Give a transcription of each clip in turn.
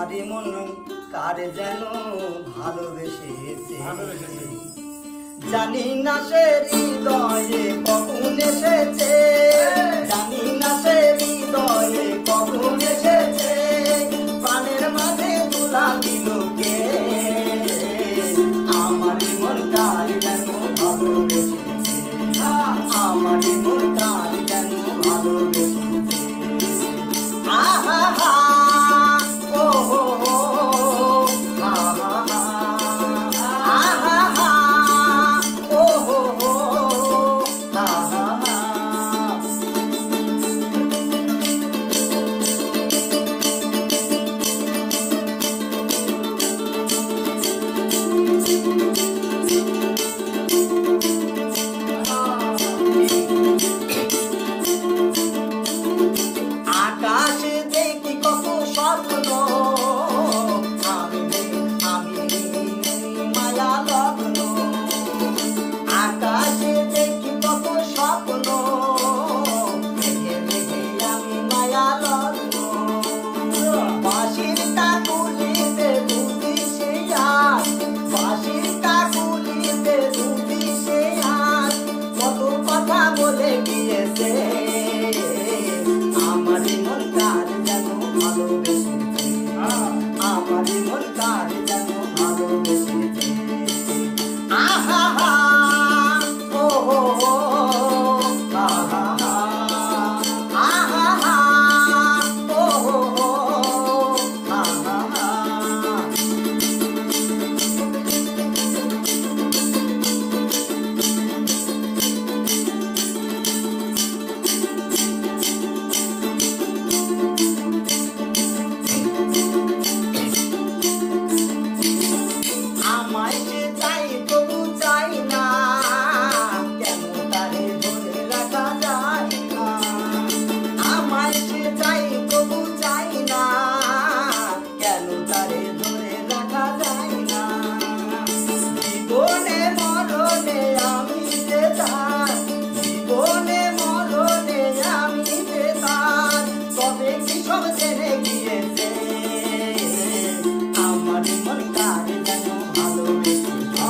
আমারই মন কারে যেন ভালোবেসেছে, জানি না সে হৃদয়ে কখন এসেছে, জানি না সে হৃদয়ে কখন এসেছে, প্রাণের মাঝে তুলা দিল কে, আমারই মন কারে যেন ভালোবেসেছে, আমারই মন কারে যেন ভালোবেসেছে। আহা হা ও হো হো আহা হা আহা হা ও হো হো আহা হা। আকাশে দেখি কত স্বপ্ন, আমি মায়া লগ্ন, আকাশে দেখি কত স্বপ্ন, মেঘে মেঘে আমি মায়া লগ্ন, বাঁশির কাকুলিতে দুটি সে আজ, বাঁশির কাকুলিতে দুটি সে আজ, কত কথা বলে গিয়েছে, আমারই মন কার যেন ভালোবেসেছে, আমারই মন কার যেন ভালোবেসেছে। আহা হা ও হো হো আহা হা আহা হা ও হো হো আহা হা। আমায় সে চাই তবু চাই না, কেন তারে ধরে রাখা যায় না, আমায় সে চাই তবু চাই না, কেন তারে ধরে রাখা যায় না, জীবনে মরণে আমি যে তার, জীবনে মরণে আমি যে তার, তবে কি সব জেনে গিয়েছে, আমারই মন কার যেন ভালোবেসেছে,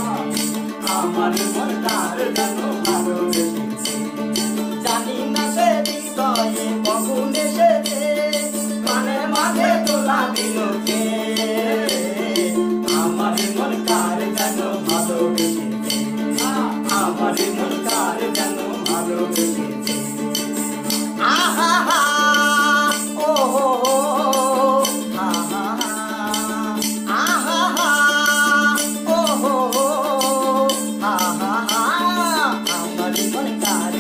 আমারই মন কার যেন ভালোবেসেছে, জানি না সে হৃদয়ে কখন এসেছে, প্রাণের মাঝে তোলা দিল কে, আমারই মন কার যেন ভালোবেসেছে, আমারই মন কার যেন ভালোবেসেছে। আহা হা ও হো হো আহা হা আহা হা ও হো হো আহা হা, আমারই মন কার